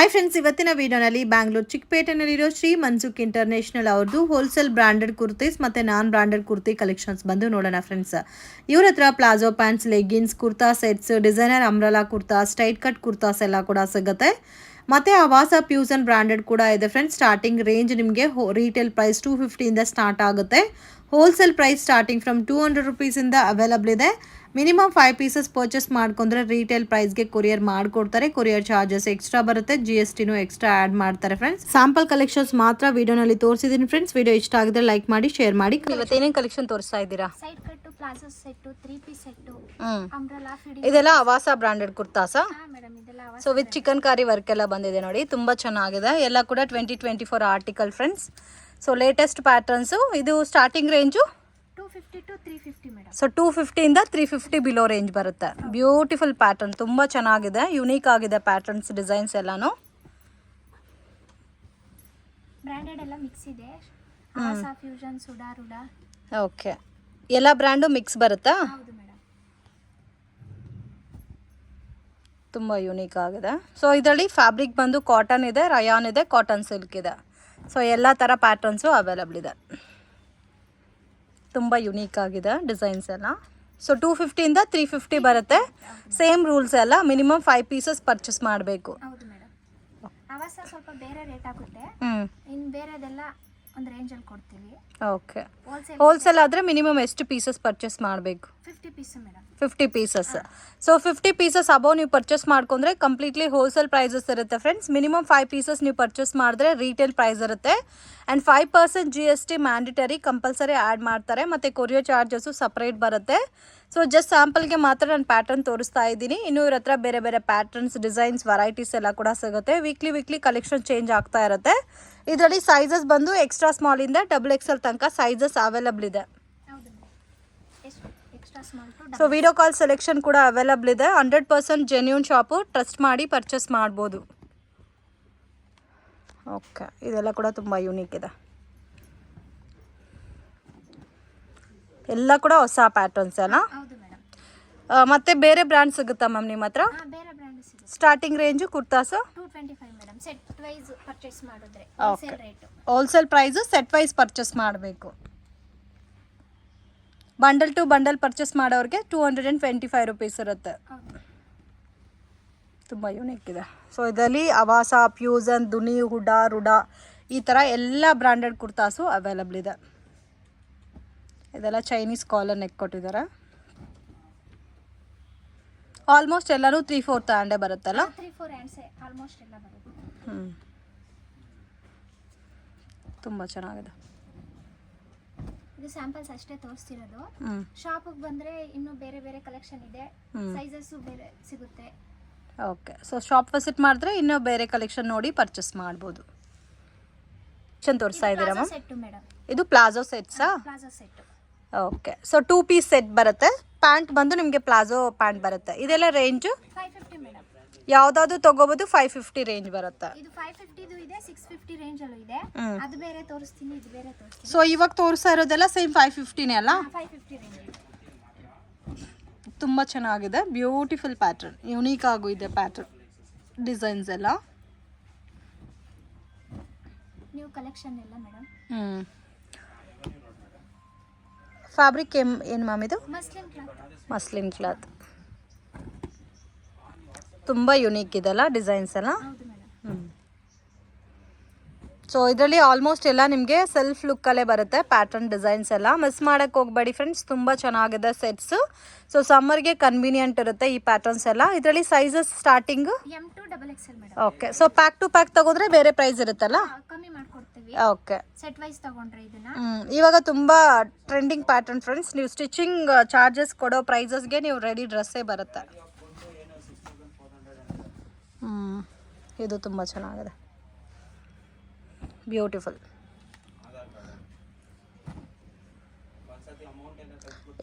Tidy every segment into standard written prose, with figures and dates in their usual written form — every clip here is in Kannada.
ಹಾಯ್ ಫ್ರೆಂಡ್ಸ್, ಇವತ್ತಿನ ವಿಡಿಯೋನಲ್ಲಿ ಬ್ಯಾಂಗ್ಳೂರ್ ಚಿಕ್ಕಪೇಟೆನಲ್ಲಿರೋ ಶ್ರೀ ಮನ್ಸುಖ್ ಇಂಟರ್ನ್ಯಾಷನಲ್ ಅವ್ರದ್ದು ಹೋಲ್ಸೇಲ್ ಬ್ರಾಂಡೆಡ್ ಕುರ್ತೀಸ್ ಮತ್ತು ನಾನ್ ಬ್ರಾಂಡೆಡ್ ಕುರ್ತಿ ಕಲೆಕ್ಷನ್ಸ್ ಬಂದು ನೋಡೋಣ ಫ್ರೆಂಡ್ಸ್. ಇವ್ರ ಹತ್ರ palazzo pants, leggings, kurta sets, designer umbrella kurta, straight cut kurtas ಎಲ್ಲ ಕೂಡ ಸಿಗುತ್ತೆ. ಮತ್ತು ಆವಾಸ ಫ್ಯೂಸನ್ ಬ್ರಾಂಡೆಡ್ ಕೂಡ ಇದೆ ಫ್ರೆಂಡ್ಸ್. ಸ್ಟಾರ್ಟಿಂಗ್ ರೇಂಜ್ ನಿಮಗೆ ರೀಟೇಲ್ ಪ್ರೈಸ್ 250 ಸ್ಟಾರ್ಟ್ ಆಗುತ್ತೆ. ಹೋಲ್ಸೇಲ್ ಪ್ರೈಸ್ ಸ್ಟಾರ್ಟಿಂಗ್ ಫ್ರಮ್ 200 ರೂಪೀಸಿಂದ ಅವೈಲಬಲ್ ಇದೆ. ಮಿನಿಮಮ್ 5 ಪೀಸಸ್ ಪರ್ಚೇಸ್ ಮಾಡ್ಕೊಂಡ್ರೆ ರೀಟೇಲ್ ಪ್ರೈಸ್ಗೆ ಕೊರಿಯರ್ ಮಾಡಿಕೊಡ್ತಾರೆ. ಕೊರಿಯರ್ ಚಾರ್ಜಸ್ ಎಕ್ಸ್ಟ್ರಾ ಬರುತ್ತೆ, GSTನೂ ಎಕ್ಸ್ಟ್ರಾ ಆ್ಯಡ್ ಮಾಡ್ತಾರೆ ಫ್ರೆಂಡ್ಸ್. ಸ್ಯಾಂಪಲ್ ಕಲೆಕ್ಷನ್ಸ್ ಮಾತ್ರ ವಿಡಿಯೋನಲ್ಲಿ ತೋರಿಸಿದ್ದೀನಿ ಫ್ರೆಂಡ್ಸ್. ವಿಡಿಯೋ ಇಷ್ಟ ಆಗಿದ್ರೆ ಲೈಕ್ ಮಾಡಿ, ಶೇರ್ ಮಾಡಿ. ಇವತ್ತೇನೇನು ಕಲೆಕ್ಷನ್ ತೋರಿಸ್ತಾ ಇದ್ದೀರಾ? Side cut, palazzo set, 3 piece set, umbrella fitting, ಇದೆಲ್ಲ ಆವಾಸ ಬ್ರಾಂಡೆಡ್ ಕುರ್ತಾಸಾ? ಮೇಡಂ ಇದೆಲ್ಲ Aavaasa. So with chikankari work ಎಲ್ಲ ಬಂದಿದೆ ನೋಡಿ, ತುಂಬಾ ಚೆನ್ನಾಗಿದೆ. ಎಲ್ಲ ಕೂಡ 2024 article friends. So latest patterns. ಇದು starting range 250 to 350 madam. So 250 ಇಂದ 350 ಬಿಲೋ ರೇಂಜ್ ಬರುತ್ತೆ. ಬ್ಯೂಟಿಫುಲ್ ಪ್ಯಾಟರ್ನ್, ತುಂಬ ಚೆನ್ನಾಗಿದೆ, ಯುನೀಕ್ ಆಗಿದೆ ಪ್ಯಾಟರ್ನ್ಸ್, ಡಿಸೈನ್ಸ್ ಎಲ್ಲಾನು. ಬ್ರಾಂಡೆಡ್ ಎಲ್ಲ ಮಿಕ್ಸ್ ಇದೆ. ಆವಾಸ ಫ್ಯೂಷನ್, ಸುಡಾ ರುಡಾ. ಓಕೆ, ಎಲ್ಲ ಬ್ರ್ಯಾಂಡು ಮಿಕ್ಸ್ ಬರುತ್ತಾ? ಹೌದು ಮೇಡಂ. ತುಂಬ ಯುನೀಕ್ ಆಗಿದೆ. ಸೊ ಇದರಲ್ಲಿ ಫ್ಯಾಬ್ರಿಕ್ ಬಂದು ಕಾಟನ್ ಇದೆ, ರಯಾನ್ ಇದೆ, ಕಾಟನ್ ಸಿಲ್ಕ್ ಇದೆ. ಸೊ ಎಲ್ಲ ಥರ ಪ್ಯಾಟರ್ನ್ಸು ಅವೈಲಬಲ್ ಇದೆ. ತುಂಬ ಯುನೀಕ್ ಆಗಿದೆ ಡಿಸೈನ್ಸ್ ಎಲ್ಲ. ಸೊ 250 ಇಂದ 350 ಬರುತ್ತೆ. ಸೇಮ್ ರೂಲ್ಸ್ ಎಲ್ಲ, ಮಿನಿಮಮ್ 5 ಪೀಸಸ್ ಪರ್ಚೇಸ್ ಮಾಡಬೇಕು. ಹೌದು ಮೇಡಂ. ಆವಾಸ ಸ್ವಲ್ಪ ಬೇರೆ ರೇಟ್ ಆಗುತ್ತೆ. ಇನ್ನು ಬೇರೆದೆಲ್ಲ ಒಂದು ರೇಂಜಲ್ಲಿ ಕೊಡ್ತೀವಿ. ಓಕೆ, ಹೋಲ್ಸೇಲ್ ಆದರೆ ಮಿನಿಮಮ್ ಎಷ್ಟು ಪೀಸಸ್ ಪರ್ಚೇಸ್ ಮಾಡಬೇಕು? 50 piece madam. 50 pieces. So 50 pieces above ನೀವು ಪರ್ಚೇಸ್ ಮಾಡ್ಕೊಂಡ್ರೆ ಕಂಪ್ಲೀಟ್ಲಿ ಹೋಲ್ಸೇಲ್ ಪ್ರೈಸಸ್ ಇರುತ್ತೆ ಫ್ರೆಂಡ್ಸ್. ಮಿನಿಮಮ್ 5 ಪೀಸಸ್ ನೀವು ಪರ್ಚೇಸ್ ಮಾಡಿದ್ರೆ ರೀಟೇಲ್ ಪ್ರೈಸ್ ಇರುತ್ತೆ. And 5% GST mandatory compulsory add ಮಾಡ್ತಾರೆ. ಮತ್ತು ಕೊರಿಯರ್ ಚಾರ್ಜಸ್ಸು ಸಪ್ರೇಟ್ ಬರುತ್ತೆ. ಸೊ ಜಸ್ಟ್ ಸ್ಯಾಂಪಲ್ಗೆ ಮಾತ್ರ ನಾನು ಪ್ಯಾಟರ್ನ್ ತೋರಿಸ್ತಾ ಇದ್ದೀನಿ. ಇನ್ನೂ ಇವ್ರ ಹತ್ರ ಬೇರೆ ಬೇರೆ ಪ್ಯಾಟರ್ನ್ಸ್, ಡಿಸೈನ್ಸ್, ವೆರೈಟೀಸ್ ಎಲ್ಲ ಕೂಡ ಸಿಗುತ್ತೆ. ವೀಕ್ಲಿ ಕಲೆಕ್ಷನ್ ಚೇಂಜ್ ಆಗ್ತಾ ಇರುತ್ತೆ. ಇದರಲ್ಲಿ ಸೈಜಸ್ ಬಂದು ಎಕ್ಸ್ಟ್ರಾ ಸ್ಮಾಲಿಂದ XXL ತನಕ ಸೈಜಸ್ ಅವೈಲಬಲ್ ಇದೆ. ಸೊ ವಿಡಿಯೋ ಕಾಲ್ ಸೆಲೆಕ್ಷನ್ ಕೂಡ ಅವೈಲಬಲ್ ಇದೆ. 100% ಜೆನ್ಯೂನ್ ಶಾಪು, ಟ್ರಸ್ಟ್ ಮಾಡಿ ಪರ್ಚೇಸ್ ಮಾಡ್ಬೋದು. ಓಕೆ, ಇದೆಲ್ಲ ಕೂಡ ತುಂಬ ಯೂನಿಕ್ ಇದೆ. ಎಲ್ಲ ಕೂಡ ಹೊಸ ಪ್ಯಾಟರ್ನ್ಸ್ ಅಲ್ಲ? ಹೌದು ಮೇಡಂ. ಮತ್ತೆ ಬೇರೆ ಬ್ರ್ಯಾಂಡ್ ಸಿಗುತ್ತಾ ಮ್ಯಾಮ್ ನಿಮ್ಮ ಹತ್ರ? ಬೇರೆ ಬ್ರ್ಯಾಂಡ್ ಸಿಗುತ್ತೆ. Starting range kurtas 225 madam. Set wise purchase ಮಾಡಿದ್ರೆ okay, wholesale price set wise purchase ಮಾಡಬೇಕು. ಬಂಡಲ್ ಟು ಬಂಡಲ್ ಪರ್ಚೇಸ್ ಮಾಡೋರಿಗೆ 225 ರೂಪೀಸ್ ಇರುತ್ತೆ. ತುಂಬ ಯೂನಿಕ್ ಇದೆ. ಸೊ ಇದರಲ್ಲಿ ಆವಾಸ, ಫ್ಯೂಸನ್, ದುನಿ, ಹುಡಾ, ರುಡಾ ಈ ಥರ ಎಲ್ಲ ಬ್ರ್ಯಾಂಡೆಡ್ ಕುರ್ತಾಸು ಅವೈಲಬಲ್ ಇದೆ. ಇದೆಲ್ಲ ಚೈನೀಸ್ ಕಾಲರ್ ನೆಕ್ ಕೊಟ್ಟಿದ್ದಾರೆ. ಆಲ್ಮೋಸ್ಟ್ ಎಲ್ಲರೂ 3/4 ಹ್ಯಾಂಡೇ ಬರುತ್ತಲ್ಲ? 3/4 ಹ್ಯಾಂಡ್ಸ್ ಆಲ್ಮೋಸ್ಟ್ ಎಲ್ಲ ಬರುತ್ತೆ. ತುಂಬ ಚೆನ್ನಾಗಿದೆ. ಇದು ಸ್ಯಾಂಪಲ್ಸ್ ಅಷ್ಟೇ ತೋರಿಸ್ತಿರೋದು. ಶಾಪಿಗೆ ಬಂದರೆ ಇನ್ನೂ ಬೇರೆ ಬೇರೆ ಕಲೆಕ್ಷನ್ ಇದೆ, ಸೈಜಸ್ಸು ಬೇರೆ ಸಿಗುತ್ತೆ. ಓಕೆ, ಸೊ ಶಾಪ್ ವಿಸಿಟ್ ಮಾಡಿದ್ರೆ ಇನ್ನೂ ಬೇರೆ ಕಲೆಕ್ಷನ್ ನೋಡಿ ಪರ್ಚೇಸ್ ಮಾಡ್ಬೋದು. ತೋರಿಸ್ತಾ ಇದ್ದೀರಾ ಮ್ಯಾಮ್? Set madam. ಇದು ಪ್ಲಾಜೋ ಸೆಟ್ಸಾ? Palazzo set. Okay, so 2 piece set ಬರುತ್ತೆ. ಪ್ಯಾಂಟ್ ಬಂದು ನಿಮಗೆ ಪ್ಲಾಜೋ ಪ್ಯಾಂಟ್ ಬರುತ್ತೆ. ಇದೆಲ್ಲ ರೇಂಜು 550 ಮೇಡಮ್. ಯಾವುದಾದ್ರು ತಗೋಬೋದು, 550 ರೇಂಜ್ ಬರುತ್ತೆ. ಇದು 550 ಇದೆ, 650 ರೇಂಜ್ ಅಲ್ಲೂ ಇದೆ. ಅದು ಬೇರೆ ತೋರಿಸ್ತೀನಿ, ಇದು ಬೇರೆ ತೋರಿಸ್ತೀನಿ. ಸೊ ಇವಾಗ ತೋರಿಸ್ತಾ ಇರೋದೆಲ್ಲ ಸೇಮ್ 550ನೇ ಅಲ್ಲ? 550 ರೇಂಜ್. ತುಂಬ ಚೆನ್ನಾಗಿದೆ, ಬ್ಯೂಟಿಫುಲ್ ಪ್ಯಾಟರ್ನ್, ಯುನೀಕ್ ಆಗು ಇದೆ ಪ್ಯಾಟರ್ನ್, ಡಿಸೈನ್ಸ್ ಎಲ್ಲ. ನ್ಯೂ ಕಲೆಕ್ಷನ್ ಎಲ್ಲ ಮೇಡಮ್. ಫ್ಯಾಬ್ರಿಕ್ ಏನು ಮ್ಯಾಮ್ ಇದು? Muslin cloth. ಮಸ್ಲಿನ್ ಕ್ಲಾತ್ ತುಂಬ ಯುನೀಕ್ ಇದೆಲ್ಲ ಡಿಸೈನ್ಸ್ ಎಲ್ಲ. ಹೌದು ಮೇಡಮ್. ಸೊ ಇದರಲ್ಲಿ ಆಲ್ಮೋಸ್ಟ್ ಎಲ್ಲ ನಿಮಗೆ ಸೆಲ್ಫ್ ಲುಕ್ಕಲ್ಲೇ ಬರುತ್ತೆ ಪ್ಯಾಟರ್ನ್, ಡಿಸೈನ್ಸ್ ಎಲ್ಲ. ಮಿಸ್ ಮಾಡೋಕ್ಕೆ ಹೋಗಬೇಡಿ ಫ್ರೆಂಡ್ಸ್, ತುಂಬ ಚೆನ್ನಾಗಿದೆ ಸೆಟ್ಸು. ಸೊ ಸಮ್ಮರ್ಗೆ ಕನ್ವೀನಿಯಂಟ್ ಇರುತ್ತೆ ಈ ಪ್ಯಾಟರ್ನ್ಸ್ ಎಲ್ಲ. ಇದರಲ್ಲಿ sizes starting M to XXL madam. Okay, so pack to pack ತಗೋದ್ರೆ ಬೇರೆ ಪ್ರೈಸ್ ಇರುತ್ತಲ್ಲ? ಕಮ್ಮಿ ಮಾಡ್ಕೊಡ್ತೀವಿ. ಓಕೆ, ಸೆಟ್ ವೈಸ್ ತಗೊಂಡ್ರೆ ಇದನ್ನ. ಇವಾಗ ತುಂಬ ಟ್ರೆಂಡಿಂಗ್ ಪ್ಯಾಟರ್ನ್ ಫ್ರೆಂಡ್ಸ್. ನೀವು ಸ್ಟಿಚಿಂಗ್ ಚಾರ್ಜಸ್ ಕೊಡೋ ಪ್ರೈಸಸ್ಗೆ ನೀವು ರೆಡಿ ಡ್ರೆಸ್ಸೇ ಬರುತ್ತೆ. ಇದು ತುಂಬ ಚೆನ್ನಾಗಿದೆ, ಬ್ಯೂಟಿಫುಲ್.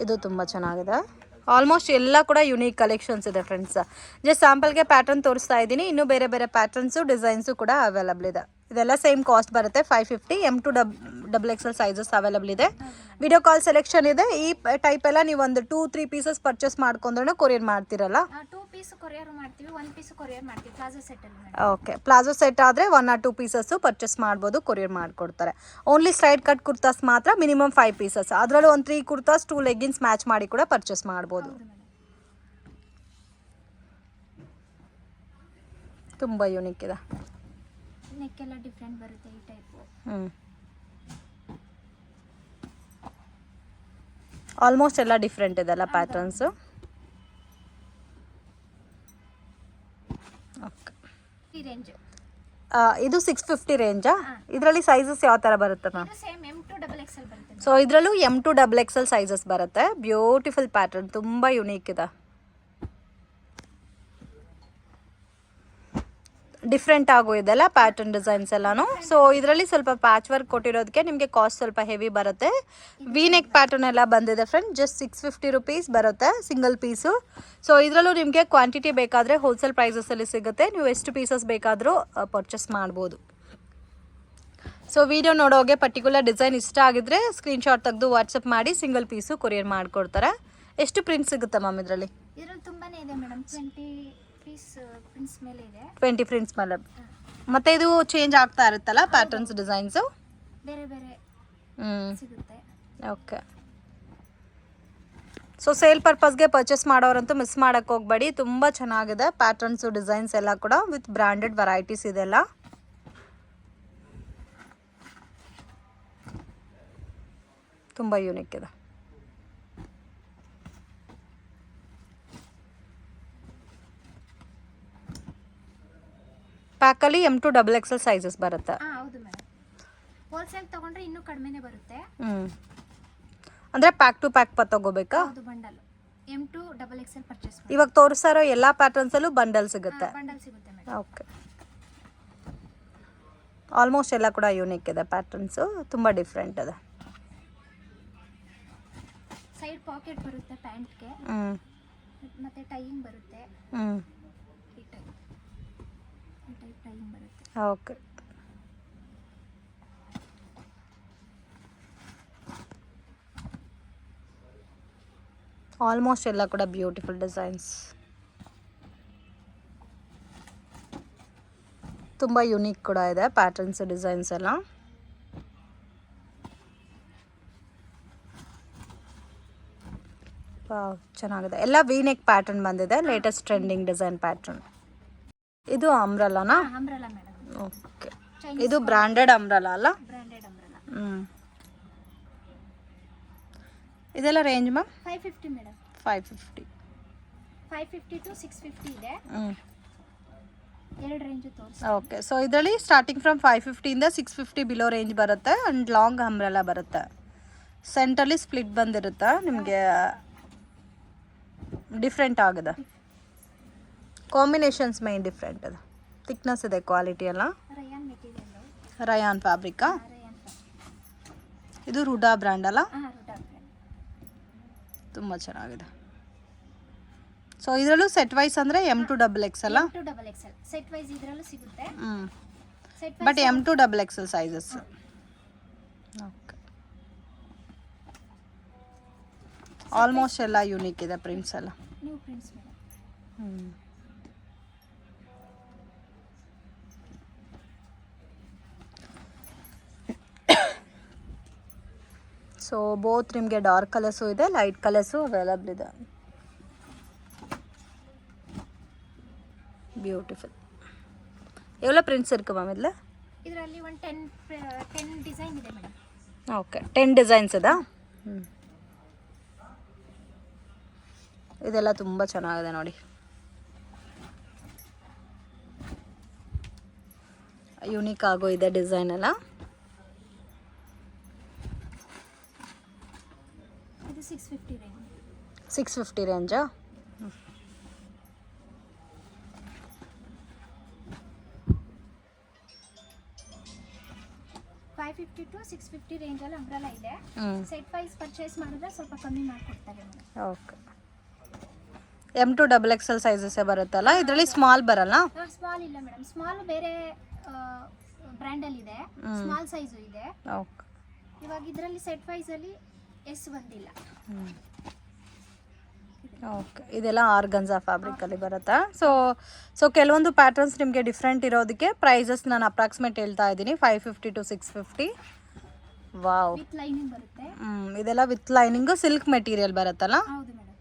ಇದು ತುಂಬ ಚೆನ್ನಾಗಿದೆ. ಆಲ್ಮೋಸ್ಟ್ ಎಲ್ಲ ಕೂಡ ಯುನೀಕ್ ಕಲೆಕ್ಷನ್ಸ್ ಇದೆ ಫ್ರೆಂಡ್ಸ್. ಜಸ್ಟ್ ಸ್ಯಾಂಪಲ್ಗೆ ಪ್ಯಾಟರ್ನ್ ತೋರಿಸ್ತಾ ಇದ್ದೀನಿ. ಇನ್ನೂ ಬೇರೆ ಬೇರೆ ಪ್ಯಾಟರ್ನ್ಸು, ಡಿಸೈನ್ಸು ಕೂಡ ಅವೈಲಬಲ್ ಇದೆ. ಇದೆಲ್ಲ ಸೇಮ್ ಕಾಸ್ಟ್ ಬರುತ್ತೆ 550. M2 double Excel sizes available ಇದೆ. ವಿಡಿಯೋ ಕಾಲ್ ಸೆಲೆಕ್ಷನ್ ಇದೆ. ಈ ಟೈಪ್ ಎಲ್ಲ ನೀವು ಒಂದು 2-3 ಪೀಸಸ್ ಪರ್ಚೇಸ್ ಮಾಡ್ಕೊಂಡ್ರೆ ಕೊರಿಯರ್ ಮಾಡ್ತೀರಲ್ಲ? 2 ಪೀಸ್ ಕೊರಿಯರ್ ಮಾಡ್ತೀವಿ, 1 ಪೀಸ್ ಕೊರಿಯರ್ ಮಾಡ್ತೀವಿ ಪ್ಲಾಜೋ ಸೆಟ್ ಅಲ್ಲಿ. ಓಕೆ, ಪ್ಲಾಜೋ ಸೆಟ್ ಆದರೆ 1 or 2 ಪೀಸಸ್ಸು ಪರ್ಚೇಸ್ ಮಾಡ್ಬೋದು, ಕೊರಿಯರ್ ಮಾಡಿಕೊಡ್ತಾರೆ. ಓನ್ಲಿ ಸ್ಟ್ರೈಟ್ ಕಟ್ ಕುರ್ತಾಸ್ ಮಾತ್ರ ಮಿನಿಮಮ್ 5 ಪೀಸಸ್. ಅದರಲ್ಲೂ ಒಂದು 3 ಕುರ್ತಾಸ್ 2 ಲೆಗ್ಗಿನ್ಸ್ ಮ್ಯಾಚ್ ಮಾಡಿ ಕೂಡ ಪರ್ಚೇಸ್ ಮಾಡ್ಬೋದು. ತುಂಬ ಯೂನಿಕ್ ಇದೆ. ನೆಕ್ ಎಲ್ಲ ಡಿಫ್ರೆಂಟ್ ಬರುತ್ತೆ ಈ ಟೈಪ್. ಆಲ್ಮೋಸ್ಟ್ ಎಲ್ಲ ಡಿಫ್ರೆಂಟ್ ಇದೆಲ್ಲ ಪ್ಯಾಟರ್ನ್ಸ್. ಓಕೆ, ಈ ರೇಂಜ್ ಇದು 650 ರೇಂಜಾ? ಇದರಲ್ಲಿ ಸೈಜಸ್ ಯಾವ ಥರ ಬರುತ್ತೆ ಮ್ಯಾಮ್? ಇದು ಸೇಮ್ M2 ಡಬಲ್ ಎಕ್ಸೆಲ್ ಬರುತ್ತೆ. ಸೊ ಇದರಲ್ಲೂ M2 ಡಬಲ್ ಎಕ್ಸೆಲ್ ಸೈಜಸ್ ಬರುತ್ತೆ. ಬ್ಯೂಟಿಫುಲ್ ಪ್ಯಾಟರ್ನ್, ತುಂಬ ಯುನೀಕ್ ಇದೆ, ಡಿಫ್ರೆಂಟ್ ಆಗೋ ಇದೆಲ್ಲ ಪ್ಯಾಟರ್ನ್ ಡಿಸೈನ್ಸ್ ಎಲ್ಲಾನು. ಸೊ ಇದರಲ್ಲಿ ಸ್ವಲ್ಪ ಪ್ಯಾಚ್ ವರ್ಕ್ ಕೊಟ್ಟಿರೋದಕ್ಕೆ ನಿಮಗೆ ಕಾಸ್ಟ್ ಸ್ವಲ್ಪ ಹೆವಿ ಬರುತ್ತೆ. ವಿ ನೆಕ್ ಪ್ಯಾಟರ್ನ್ ಎಲ್ಲ ಬಂದಿದೆ ಫ್ರೆಂಡ್. ಜಸ್ಟ್ 650 ರುಪೀಸ್ ಬರುತ್ತೆ ಸಿಂಗಲ್ ಪೀಸು. ಸೊ ಇದರಲ್ಲೂ ನಿಮಗೆ ಕ್ವಾಂಟಿಟಿ ಬೇಕಾದರೆ ಹೋಲ್ಸೇಲ್ ಪ್ರೈಸಸಲ್ಲಿ ಸಿಗುತ್ತೆ. ನೀವು ಎಷ್ಟು ಪೀಸಸ್ ಬೇಕಾದರೂ ಪರ್ಚೇಸ್ ಮಾಡ್ಬೋದು. ಸೊ ವಿಡಿಯೋ ನೋಡೋಗೆ ಪರ್ಟಿಕ್ಯುಲರ್ ಡಿಸೈನ್ ಇಷ್ಟ ಆಗಿದ್ರೆ ಸ್ಕ್ರೀನ್ಶಾಟ್ ತೆಗೆದು ವಾಟ್ಸಪ್ ಮಾಡಿ ಸಿಂಗಲ್ ಪೀಸು ಕೊರಿಯರ್ ಮಾಡಿಕೊಡ್ತಾರೆ. ಎಷ್ಟು ಪ್ರಿಂಟ್ ಸಿಗುತ್ತೆ ಮ್ಯಾಮ್ ಇದರಲ್ಲಿ? ಇದರಲ್ಲಿ ತುಂಬಾನೇ ಇದೆ ಮೇಡಮ್. 20 ಪೀಸ್ ಪ್ರಿಂಟ್ಸ್ ಮೇಲೆ ಇದೆ. 20 ಪ್ರಿಂಟ್ಸ್ ಮೇಲೆ. ಮತ್ತೆ ಇದು ಚೇಂಜ್ ಆಗ್ತಾ ಇರುತ್ತಲ್ಲ ಪ್ಯಾಟರ್ನ್ಸ್, ಡಿಸೈನ್ಸು ಬೇರೆ ಬೇರೆ ಸಿಗುತ್ತೆ. ಓಕೆ. ಸೊ ಸೇಲ್ ಪರ್ಪಸ್ಗೆ ಪರ್ಚೇಸ್ ಮಾಡೋರಂತೂ ಮಿಸ್ ಮಾಡೋಕ್ಕೆ ಹೋಗಬೇಡಿ. ತುಂಬ ಚೆನ್ನಾಗಿದೆ ಪ್ಯಾಟರ್ನ್ಸು, ಡಿಸೈನ್ಸ್ ಎಲ್ಲ ಕೂಡ ವಿತ್ ಬ್ರ್ಯಾಂಡೆಡ್ ವೆರೈಟೀಸ್ ಇದೆಲ್ಲ. ತುಂಬ ಯೂನಿಕ್ ಇದೆ. ಪ್ಯಾಕಲ್ಲಿ M2 ಡಬಲ್ ಎಕ್ಸೆಲ್ ಸೈಜಸ್ ಬರುತ್ತೆ. ಹೌದು ಮೇಡಮ್. ಹೋಲ್ಸೇಲ್ ತಗೊಂಡ್ರೆ ಇನ್ನೂ ಕಡಿಮೆನೇ ಬರುತ್ತೆ. ಅಂದರೆ ಪ್ಯಾಕ್ ಟು ಪ್ಯಾಕ್ ತಗೋಬೇಕಾ? ಹೌದು, bundle M2 double Excel purchase ಮಾಡಿ. ಇವಾಗ ತೋರಿಸ್ತಾರೋ ಎಲ್ಲ ಪ್ಯಾಟರ್ನ್ಸಲ್ಲೂ ಬಂಡಲ್ ಸಿಗುತ್ತೆ. ಬಂಡಲ್ ಸಿಗುತ್ತೆ ಮೇಡಮ್. ಓಕೆ. ಆಲ್ಮೋಸ್ಟ್ ಎಲ್ಲ ಕೂಡ ಯೂನಿಕ್ ಇದೆ ಪ್ಯಾಟರ್ನ್ಸು, ತುಂಬ ಡಿಫ್ರೆಂಟ್ ಇದೆ. ಸೈಡ್ ಪಾಕೆಟ್ ಬರುತ್ತೆ ಪ್ಯಾಂಟ್ಗೆ. ಮತ್ತೆ ಟೈಯಿಂಗ್ ಬರುತ್ತೆ. ಟೈಯಿಂಗ್ ಬರುತ್ತೆ. ಓಕೆ. ಆಲ್ಮೋಸ್ಟ್ ಎಲ್ಲ ಕೂಡ ಬ್ಯೂಟಿಫುಲ್ ಡಿಸೈನ್ಸ್, ತುಂಬ ಯುನೀಕ್ ಕೂಡ ಇದೆ ಪ್ಯಾಟರ್ನ್ಸ್, ಡಿಸೈನ್ಸ್ ಎಲ್ಲ. ಚೆನ್ನಾಗಿದೆ. ಎಲ್ಲ ವಿ ನೆಕ್ ಪ್ಯಾಟರ್ನ್ ಬಂದಿದೆ, ಲೇಟೆಸ್ಟ್ ಟ್ರೆಂಡಿಂಗ್ ಡಿಸೈನ್ ಪ್ಯಾಟರ್ನ್. ಇದು ಅಂಬ್ರಲಾನಾ? Umbrella madam. ಓಕೆ. ಇದು ಬ್ರಾಂಡೆಡ್ ಅಂಬ್ರಲಾ ಅಲ್ಲ? Branded umbrella. ಇದೆಲ್ಲ ರೇಂಜ್ ಮ್ಯಾಮ್? 550 ಮೇಡಮ್. 550 ಟು 650 ಇದೆ. ಎರಡು ರೇಂಜ್ ತೋರಿಸಿ. ಓಕೆ. ಸೊ ಇದರಲ್ಲಿ ಸ್ಟಾರ್ಟಿಂಗ್ ಫ್ರಮ್ 550 ಇಂದ 650 ಬಿಲೋ ರೇಂಜ್ ಬರುತ್ತೆ. ಆ್ಯಂಡ್ ಲಾಂಗ್ ಅಂಬ್ರೆಲಾ ಬರುತ್ತೆ. ಸೆಂಟ್ರಲ್ಲಿ ಸ್ಪ್ಲಿಟ್ ಬಂದಿರುತ್ತೆ. ನಿಮಗೆ ಡಿಫ್ರೆಂಟ್ ಆಗಿದೆ. ಕಾಂಬಿನೇಷನ್ಸ್ ಮೈನ್ ಡಿಫ್ರೆಂಟ್ ಇದೆ. ಥಿಕ್ನೆಸ್ ಇದೆ, ಕ್ವಾಲಿಟಿ ಎಲ್ಲ. Rayon material. ರಯಾನ್ ಫ್ಯಾಬ್ರಿಕಾ? ಇದು ರುಡಾ ಬ್ರ್ಯಾಂಡ್ ಅಲ್ಲ? ತುಂಬ ಚೆನ್ನಾಗಿದೆ. ಸೊ ಇದರಲ್ಲೂ ಸೆಟ್ ವೈಸ್ ಅಂದರೆ M2 ಡಬಲ್ ಎಕ್ಸ್ ಅಲ್ಲ? M2 double Excel set wise ಇದರಲ್ಲೂ ಸಿಗುತ್ತೆ. But M2 double Excel sizes. Okay. Almost ಎಲ್ಲ ಯೂನಿಕ್ ಇದೆ ಪ್ರಿಂಟ್ಸ್ ಎಲ್ಲ. New prints madam. So both ನಿಮಗೆ ಡಾರ್ಕ್ ಕಲರ್ಸು ಇದೆ, ಲೈಟ್ ಕಲರ್ಸು ಅವೈಲಬಲ್ ಇದೆ. ಬ್ಯೂಟಿಫುಲ್. எவ்வளோ ಪ್ರಿಂಟ್ಸ್ இருக்குது மேம் இதில்? ಇದರಲ್ಲಿ ಒಂದು 10 ಡಿಸೈನ್ ಇದೆ ಮೇಡಮ್. ಓಕೆ, 10 ಡಿಸೈನ್ಸ್ ಇದಾ? ಇದೆಲ್ಲ ತುಂಬ ಚೆನ್ನಾಗಿದೆ ನೋಡಿ. ಯೂನಿಕ್ ಆಗೋ ಇದೆ ಡಿಸೈನ್ ಎಲ್ಲ. ಇದು 650 ರೇಂಜ್. 650 ರೇಂಜಾ? 550 to 650 ರೇಂಜ್ ಅಲ್ಲಿ ಅಂಬ್ರೆಲಾ ಇದೆ. ಸೆಟ್ ವೈಸ್ ಪರ್ಚೇಸ್ ಮಾಡಿದ್ರೆ ಸ್ವಲ್ಪ ಕಮ್ಮಿ ಮಾಡ್ಕೊಡ್ತಾರೆ madam. Okay. M2 double XL ಸೈಜಸ್ಸೇ ಬರುತ್ತಲ್ಲ ಇದರಲ್ಲಿ? ಸ್ಮಾಲ್ ಬರಲ್ಲ? ಸ್ಮಾಲ್ ಇಲ್ಲ ಮೇಡಮ್. ಸ್ಮಾಲ್ ಬೇರೆ ಬ್ರ್ಯಾಂಡಲ್ಲಿ ಇದೆ, ಸ್ಮಾಲ್ ಸೈಜು ಇದೆ. ಓಕೆ ಇವಾಗ ಇದರಲ್ಲಿ ಸೆಟ್ ವೈಸಲ್ಲಿ ಎಸ್ ಬಂದಿಲ್ಲ. ಓಕೆ ಇದೆಲ್ಲ ಆರ್ಗನ್ಸಾ ಫ್ಯಾಬ್ರಿಕಲ್ಲಿ ಬರುತ್ತಾ. ಸೊ ಕೆಲವೊಂದು ಪ್ಯಾಟರ್ನ್ಸ್ ನಿಮಗೆ ಡಿಫ್ರೆಂಟ್ ಇರೋದಕ್ಕೆ ಪ್ರೈಸಸ್ ನಾನು ಅಪ್ರಾಕ್ಸಿಮೇಟ್ ಹೇಳ್ತಾ ಇದ್ದೀನಿ, 550 to 650. ವಾವ್, ವಿತ್ ಲೈನಿಂಗ್ ಬರುತ್ತೆ. ಇದೆಲ್ಲ ವಿತ್ ಲೈನಿಂಗು ಸಿಲ್ಕ್ ಮೆಟೀರಿಯಲ್ ಬರುತ್ತಲ್ಲ. ಹೌದು ಮೇಡಮ್.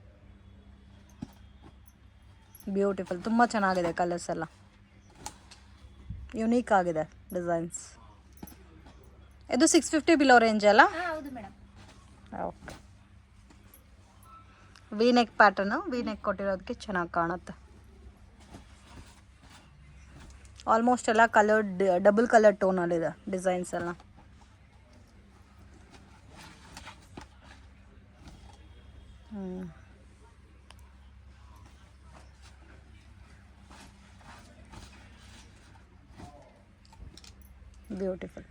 ಬ್ಯೂಟಿಫುಲ್, ತುಂಬ ಚೆನ್ನಾಗಿದೆ ಕಲರ್ಸ್ ಎಲ್ಲ, ಯುನೀಕ್ ಆಗಿದೆ ಡಿಸೈನ್ಸ್. ಇದು 650 ಬಿಲೋ ರೇಂಜ್ ಅಲ್ಲ. ಹೌದು madam. Okay V neck pattern, V neck ಕೊಟ್ಟಿರೋದಕ್ಕೆ ಚೆನ್ನಾಗಿ ಕಾಣುತ್ತೆ. ಆಲ್ಮೋಸ್ಟ್ ಎಲ್ಲ ಕಲರ್ಡ್, ಡಬಲ್ ಕಲರ್ ಟೋನಲ್ಲಿದೆ ಡಿಸೈನ್ಸ್ ಎಲ್ಲ. ಬ್ಯೂಟಿಫುಲ್.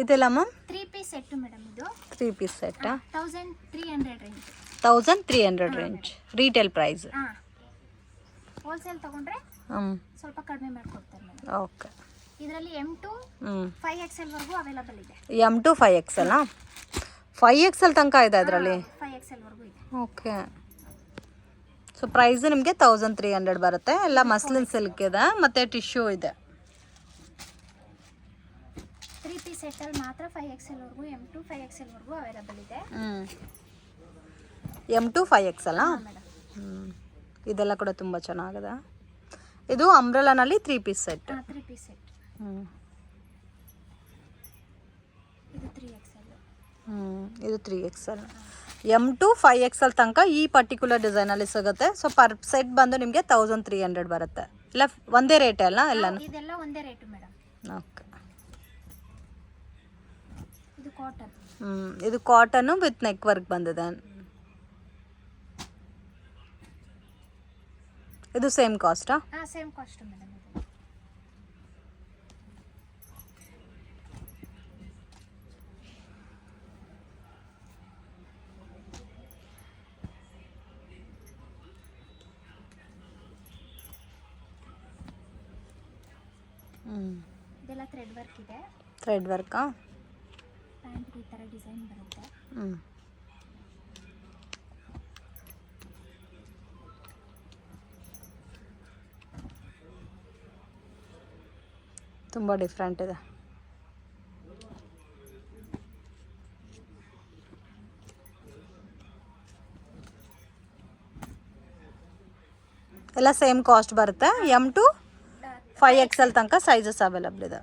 ಇದೆಲ್ಲ ಮ್ಯಾಮ್ 3 ಪೀಸ್ ಸೆಟ್ ಮೇಡಮ್. ಇದು 3 ಪೀಸ್ ಸೆಟ್ಟಾ? 1300 range. 1300 range retail price. Wholesale ತಗೊಂಡ್ರೆ ಸ್ವಲ್ಪ ಕಡಿಮೆ ಮಾಡ್ಕೊಡ್ತಾರೆ ಮೇಡಮ್. ಓಕೆ ಇದರಲ್ಲಿ M2 5XL ವರೆಗೂ ಅವೈಲಬಲ್ ಇದೆ. M2 5XL 5XL ತನಕ ಇದೆ ಅದರಲ್ಲಿ. 5XL ವರೆಗೂ ಇದೆ. ಓಕೆ ಸೊ ಪ್ರೈಸ್ ನಿಮಗೆ 1300 ಬರುತ್ತೆ. ಎಲ್ಲ ಮಸ್ಲಿನ್ ಸಿಲ್ಕ್ ಇದೆ ಮತ್ತು ಟಿಶ್ಯೂ ಇದೆ. 3 ಪೀಸ್ ಸೆಟ್ಟಲ್ಲಿ ಮಾತ್ರ 5XL ವರೆಗೂ, M2 5XL ವರೆಗೂ ಅವೈಲಬಲ್ ಇದೆ. M2 5XL madam. ಇದೆಲ್ಲ ಕೂಡ ತುಂಬ ಚೆನ್ನಾಗಿದೆ. ಇದು ಅಂಬ್ರೆಲಾನಲ್ಲಿ 3 ಪೀಸ್ ಸೆಟ್. 3 piece set. ಇದು 3XL. ಇದು 3XL. M2 5XL ತನಕ ಈ ಪರ್ಟಿಕ್ಯುಲರ್ ಡಿಸೈನಲ್ಲಿ ಸಿಗುತ್ತೆ. ಸೊ ಪರ್ ಸೆಟ್ ಬಂದು ನಿಮಗೆ 1300 ಬರುತ್ತೆ. ಇಲ್ಲ ಒಂದೇ ರೇಟ್ ಅಲ್ಲ ಎಲ್ಲ? ಇದೆಲ್ಲ ಒಂದೇ ರೇಟು ಮೇಡಮ್. ಓಕೆ ಇದು ಕಾಟನ್. ಇದು ಕಾಟನ್ನು ವಿತ್ ನೆಕ್ ವರ್ಕ್ ಬಂದಿದೆ. ಇದು ಸೇಮ್ ಕಾಸ್ಟಾ? Same cost madam. ಇದೆಲ್ಲ ಥ್ರೆಡ್ ವರ್ಕ್ ಇದೆ. ಥ್ರೆಡ್ ವರ್ಕಾ? ಪ್ಯಾಂಟ್ ಈ ಥರ ಡಿಸೈನ್ ಬರುತ್ತೆ. ತುಂಬ ಡಿಫ್ರೆಂಟ್ ಇದೆ. ಎಲ್ಲ ಸೇಮ್ ಕಾಸ್ಟ್ ಬರುತ್ತೆ. M2 5XL ತನಕ ಸೈಜಸ್ ಅವೈಲಬಲ್ ಇದೆ.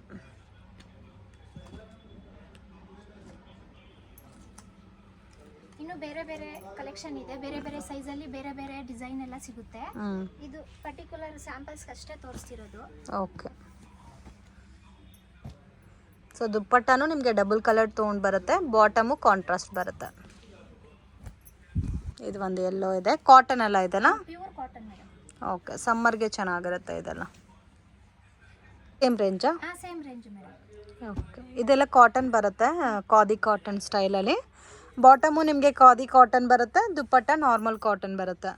ಇನ್ನು ಬೇರೆ ಬೇರೆ ಕಲೆಕ್ಷನ್ ಇದೆ, ಬೇರೆ ಬೇರೆ ಸೈಜಲ್ಲಿ ಬೇರೆ ಬೇರೆ ಡಿಸೈನ್ ಎಲ್ಲ ಸಿಗುತ್ತೆ. ಇದು ಪರ್ಟಿಕ್ಯುಲರ್ ಸ್ಯಾಂಪಲ್ಸ್ ಅಷ್ಟೇ ತೋರಿಸ್ತಿರೋದು. ಓಕೆ ಸೊ ದುಪ್ಪಟ್ಟನು ನಿಮಗೆ ಡಬಲ್ ಕಲರ್ ತೊಗೊಂಡು ಬರುತ್ತೆ, ಬಾಟಮು ಕಾಂಟ್ರಾಸ್ಟ್ ಬರುತ್ತೆ. ಇದು ಒಂದು ಎಲ್ಲೋ ಇದೆ, ಕಾಟನ್ ಎಲ್ಲ ಇದೆಲ್ಲ? Pure cotton madam. ಓಕೆ ಸಮ್ಮರ್ಗೆ ಚೆನ್ನಾಗಿರುತ್ತೆ ಇದೆಲ್ಲ. ಸೇಮ್ ರೇಂಜಾ? Same range madam. ಓಕೆ ಇದೆಲ್ಲ ಕಾಟನ್ ಬರುತ್ತೆ, ಖಾದಿ ಕಾಟನ್ ಸ್ಟೈಲಲ್ಲಿ. ಬಾಟಮು ನಿಮಗೆ ಖಾದಿ ಕಾಟನ್ ಬರುತ್ತೆ, ದುಪ್ಪಟ್ಟ ನಾರ್ಮಲ್ ಕಾಟನ್ ಬರುತ್ತೆ.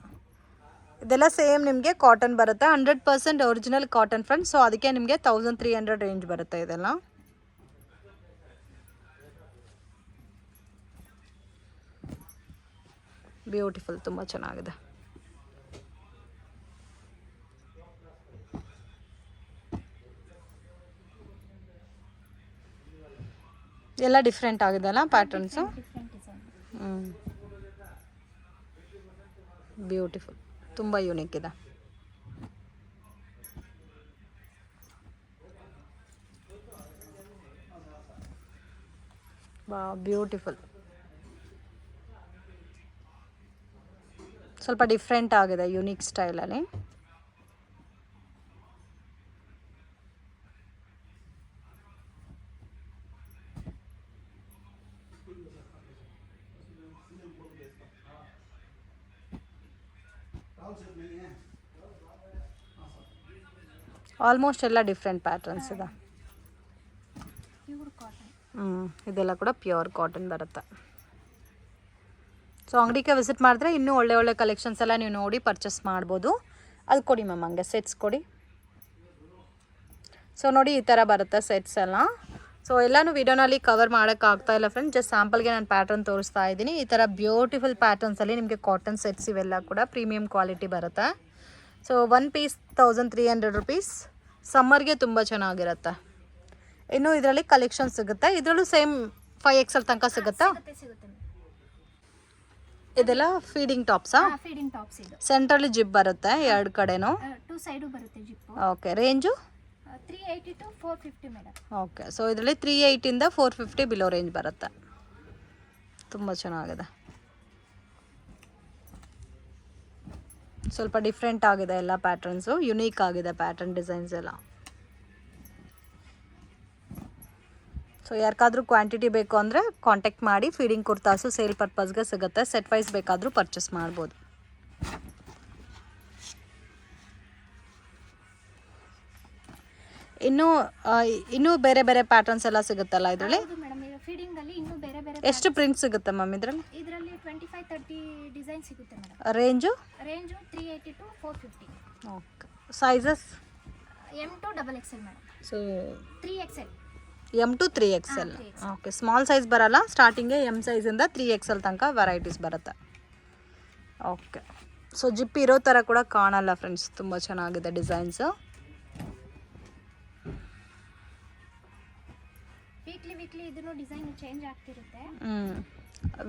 ಇದೆಲ್ಲ ಸೇಮ್ ನಿಮಗೆ ಕಾಟನ್ ಬರುತ್ತೆ, 100% ಒರಿಜಿನಲ್ ಕಾಟನ್ ಫ್ರೆಂಡ್ಸ್. ಸೊ ಅದಕ್ಕೆ ನಿಮಗೆ 1300 ರೇಂಜ್ ಬರುತ್ತೆ ಇದೆಲ್ಲ. ಬ್ಯೂಟಿಫುಲ್, ತುಂಬ ಚೆನ್ನಾಗಿದೆ. ಎಲ್ಲ ಡಿಫ್ರೆಂಟ್ ಆಗಿದೆ ಅಲ್ಲ ಪ್ಯಾಟರ್ನ್ಸು? ಬ್ಯೂಟಿಫುಲ್, ತುಂಬ ಯೂನಿಕ್ ಇದೆ. ಬಾ ಬ್ಯೂಟಿಫುಲ್, ಸ್ವಲ್ಪ ಡಿಫ್ರೆಂಟ್ ಆಗಿದೆ, ಯುನೀಕ್ ಸ್ಟೈಲಲ್ಲಿ. ಆಲ್ಮೋಸ್ಟ್ ಎಲ್ಲ ಡಿಫ್ರೆಂಟ್ ಪ್ಯಾಟರ್ನ್ಸ್ ಇದೆ. ಇದೆಲ್ಲ ಕೂಡ ಪ್ಯೂರ್ ಕಾಟನ್ ಬರುತ್ತೆ. ಸೊ ಸೊ ಅಂಗಡಿಗೆ ವಿಸಿಟ್ ಮಾಡಿದ್ರೆ ಇನ್ನೂ ಒಳ್ಳೆ ಕಲೆಕ್ಷನ್ಸ್ ಎಲ್ಲ ನೀವು ನೋಡಿ ಪರ್ಚೇಸ್ ಮಾಡ್ಬೋದು. ಅದು ಕೊಡಿ ಮ್ಯಾಮ್, ಹಂಗೆ ಸೆಟ್ಸ್ ಕೊಡಿ. ಸೊ ನೋಡಿ ಈ ಥರ ಬರುತ್ತೆ ಸೆಟ್ಸ್ ಎಲ್ಲ. ಸೊ ಎಲ್ಲನೂ ವಿಡಿಯೋನಲ್ಲಿ ಕವರ್ ಮಾಡೋಕ್ಕಾಗ್ತಾ ಇಲ್ಲ ಫ್ರೆಂಡ್ಸ್, ಜಸ್ಟ್ ಸ್ಯಾಂಪಲ್ಗೆ ನಾನು ಪ್ಯಾಟರ್ನ್ ತೋರಿಸ್ತಾ ಇದ್ದೀನಿ. ಈ ಥರ ಬ್ಯೂಟಿಫುಲ್ ಪ್ಯಾಟರ್ನ್ಸಲ್ಲಿ ನಿಮಗೆ ಕಾಟನ್ ಸೆಟ್ಸ್ ಇವೆಲ್ಲ ಕೂಡ ಪ್ರೀಮಿಯಂ ಕ್ವಾಲಿಟಿ ಬರುತ್ತೆ. So 1 piece 1300 rupees. ಸಮ್ಮರ್ಗೆ ತುಂಬ ಚೆನ್ನಾಗಿರುತ್ತೆ. ಇನ್ನು ಇದರಲ್ಲಿ ಕಲೆಕ್ಷನ್ ಸಿಗುತ್ತೆ. ಇದರಲ್ಲೂ ಸೇಮ್ 5XL ತನಕ ಸಿಗುತ್ತಾ? ಸಿಗುತ್ತೆ ಇದೆಲ್ಲ ಫೀಡಿಂಗ್ ಟಾಪ್ಸಾ? ಫೀಡಿಂಗ್ ಟಾಪ್ಸ್ ಇದು. ಸೆಂಟ್ರಲ್ಲಿ ಜಿಪ್ ಬರುತ್ತೆ ಎರಡು ಕಡೆನೂ. 2 ಸೈಡು ಬರುತ್ತೆ zip. Okay, range 380 to 450 madam. Okay, so ಇದರಲ್ಲಿ 380 ಇಂದ 450 ಬಿಲೋ ರೇಂಜ್ ಬರುತ್ತೆ. ತುಂಬ ಚೆನ್ನಾಗಿದೆ, ಸ್ವಲ್ಪ ಡಿಫ್ರೆಂಟ್ ಆಗಿದೆ ಎಲ್ಲ ಪ್ಯಾಟರ್ನ್ಸು, ಯುನೀಕ್ ಆಗಿದೆ ಪ್ಯಾಟರ್ನ್ ಡಿಸೈನ್ಸ್ ಎಲ್ಲ. ಸೊ ಯಾರಿಗಾದ್ರೂ ಕ್ವಾಂಟಿಟಿ ಬೇಕು ಅಂದರೆ ಕಾಂಟ್ಯಾಕ್ಟ್ ಮಾಡಿ. ಫೀಡಿಂಗ್ ಕುರ್ತಾಸು ಸೇಲ್ ಪರ್ಪಸ್ಗೆ ಸಿಗುತ್ತೆ. ಸೆಟ್ ವೈಸ್ ಬೇಕಾದರೂ ಪರ್ಚೇಸ್ ಮಾಡ್ಬೋದು. ಇನ್ನೂ ಬೇರೆ ಪ್ಯಾಟರ್ನ್ಸ್ ಎಲ್ಲ ಸಿಗುತ್ತಲ್ಲ ಇದರಲ್ಲಿ? ಹೌದು ಮೇಡಮ್, ಇದು ಫೀಡಿಂಗ್ ಅಲ್ಲಿ ಇನ್ನೂ ಬೇರೆ ಎಷ್ಟು ಪ್ರಿಂಟ್ ಸಿಗುತ್ತೆ ಮ್ಯಾಮ್ ಇದರಲ್ಲಿ? 25-30 ಡಿಸೈನ್ ಸಿಗುತ್ತೆ madam. Range 380 to 450. Okay, sizes M to XXL madam. So 3XL. M to 3XL. Okay, small size ಬರಲ್ಲ, ಸ್ಟಾರ್ಟಿಂಗ್ಗೆ M ಸೈಜಿಂದ 3XL ತನಕ ವೆರೈಟೀಸ್ ಬರುತ್ತೆ. ಓಕೆ, ಸೊ ಜಿಪ್ ಇರೋ ಥರ ಕೂಡ ಕಾಣಲ್ಲ ಫ್ರೆಂಡ್ಸ್, ತುಂಬ ಚೆನ್ನಾಗಿದೆ ಡಿಸೈನ್ಸು. ವೀಕ್ಲಿ ಇದನ್ನು ಡಿಸೈನ್ ಚೇಂಜ್ ಆಗ್ತಿರುತ್ತೆ.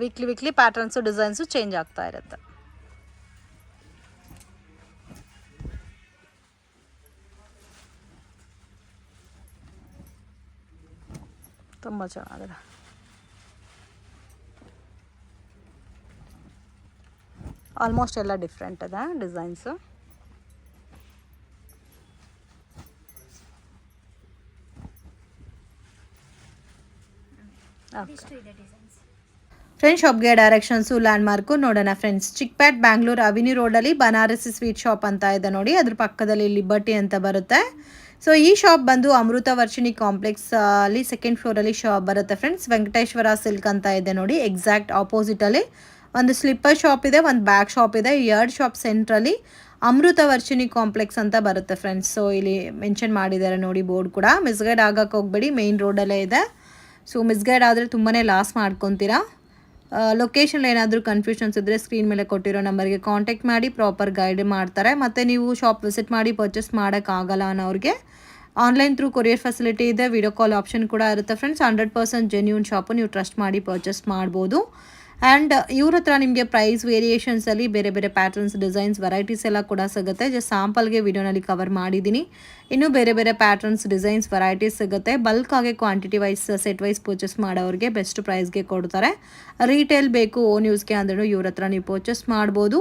ವೀಕ್ಲಿ ಪ್ಯಾಟರ್ನ್ಸು ಡಿಸೈನ್ಸು ಚೇಂಜ್ ಆಗ್ತಾ ಇರುತ್ತೆ. ತುಂಬ ಚೆನ್ನಾಗಿದೆ. ಆಲ್ಮೋಸ್ಟ್ ಎಲ್ಲ ಡಿಫ್ರೆಂಟ್ ಇದೆ ಡಿಸೈನ್ಸು. ಫ್ರೆಂಡ್ಸ್, ಶಾಪ್ಗೆ ಡೈರೆಕ್ಷನ್ಸು ಲ್ಯಾಂಡ್ಮಾರ್ಕು ನೋಡೋಣ ಫ್ರೆಂಡ್ಸ್. ಚಿಕ್ಪೇಟ್ ಬ್ಯಾಂಗ್ಳೂರ್ ಅವಿನ್ಯೂ ರೋಡಲ್ಲಿ ಬನಾರಸಿ ಸ್ವೀಟ್ ಶಾಪ್ ಅಂತ ಇದೆ ನೋಡಿ, ಅದ್ರ ಪಕ್ಕದಲ್ಲಿ ಲಿಬರ್ಟಿ ಅಂತ ಬರುತ್ತೆ. ಸೊ ಈ ಶಾಪ್ ಬಂದು ಅಮೃತ ವರ್ಷಿಣಿ ಕಾಂಪ್ಲೆಕ್ಸ್ ಅಲ್ಲಿ 2nd ಫ್ಲೋರಲ್ಲಿ ಶಾಪ್ ಬರುತ್ತೆ ಫ್ರೆಂಡ್ಸ್. ವೆಂಕಟೇಶ್ವರ ಸಿಲ್ಕ್ ಅಂತ ಇದೆ ನೋಡಿ, ಎಕ್ಸಾಕ್ಟ್ ಆಪೋಸಿಟಲ್ಲಿ ಒಂದು ಸ್ಲಿಪ್ಪರ್ ಶಾಪ್ ಇದೆ, ಒಂದು ಬ್ಯಾಗ್ ಶಾಪ್ ಇದೆ. 2 ಶಾಪ್ ಸೆಂಟ್ರಲ್ಲಿ ಅಮೃತ ವರ್ಷಿಣಿ ಕಾಂಪ್ಲೆಕ್ಸ್ ಅಂತ ಬರುತ್ತೆ ಫ್ರೆಂಡ್ಸ್. ಸೊ ಇಲ್ಲಿ ಮೆನ್ಷನ್ ಮಾಡಿದ್ದಾರೆ ನೋಡಿ ಬೋರ್ಡ್ ಕೂಡ. ಮಿಸ್ಗೈಡ್ ಆಗಕ್ಕೆ ಹೋಗ್ಬೇಡಿ, ಮೇನ್ ರೋಡಲ್ಲೇ ಇದೆ. ಸೊ ಮಿಸ್ಗೈಡ್ ಆದರೆ ತುಂಬಾ ಲಾಸ್ ಮಾಡ್ಕೊತೀರಾ. ಲೊಕೇಶನ್ ಏನಾದರೂ ಕನ್ಫ್ಯೂಷನ್ಸ್ ಇದ್ದರೆ ಸ್ಕ್ರೀನ್ ಮೇಲೆ ಕೊಟ್ಟಿರೋ ನಂಬರ್ಗೆ ಕಾಂಟ್ಯಾಕ್ಟ್ ಮಾಡಿ, ಪ್ರಾಪರ್ ಗೈಡ್ ಮಾಡ್ತಾರೆ. ಮತ್ತು ನೀವು ಶಾಪ್ ವಿಸಿಟ್ ಮಾಡಿ ಪರ್ಚೇಸ್ ಮಾಡೋಕ್ಕಾಗಲ್ಲ ಅನ್ನೋರಿಗೆ ಆನ್ಲೈನ್ ಥ್ರೂ ಕೊರಿಯರ್ ಫೆಸಿಲಿಟಿ ಇದೆ, ವಿಡಿಯೋ ಕಾಲ್ ಆಪ್ಷನ್ ಕೂಡ ಇರುತ್ತೆ ಫ್ರೆಂಡ್ಸ್. 100% ಜೆನ್ಯೂನ್ ಶಾಪು, ನೀವು ಟ್ರಸ್ಟ್ ಮಾಡಿ ಪರ್ಚೇಸ್ ಮಾಡ್ಬೋದು. ಆ್ಯಂಡ್ ಇವ್ರ ಹತ್ರ ನಿಮಗೆ ಪ್ರೈಸ್ ವೇರಿಯೇಷನ್ಸಲ್ಲಿ ಬೇರೆ ಪ್ಯಾಟರ್ನ್ಸ್, ಡಿಸೈನ್ಸ್, ವೆರೈಟೀಸ್ ಎಲ್ಲ ಕೂಡ ಸಿಗುತ್ತೆ. ಜಸ್ಟ್ ಸ್ಯಾಂಪಲ್ಗೆ ವಿಡಿಯೋನಲ್ಲಿ ಕವರ್ ಮಾಡಿದ್ದೀನಿ. ಇನ್ನೂ ಬೇರೆ ಪ್ಯಾಟರ್ನ್ಸ್, ಡಿಸೈನ್ಸ್, ವೆರೈಟೀಸ್ ಸಿಗುತ್ತೆ. ಬಲ್ಕಾಗಿ quantity wise, set wise purchase ಮಾಡೋರಿಗೆ ಬೆಸ್ಟ್ ಪ್ರೈಸ್ಗೆ ಕೊಡ್ತಾರೆ. ರೀಟೇಲ್ ಬೇಕು ಓನ್ ಯೂಸ್ಗೆ ಅಂದ್ರೂ ಇವ್ರ ಹತ್ರ ನೀವು ಪರ್ಚೇಸ್ ಮಾಡ್ಬೋದು.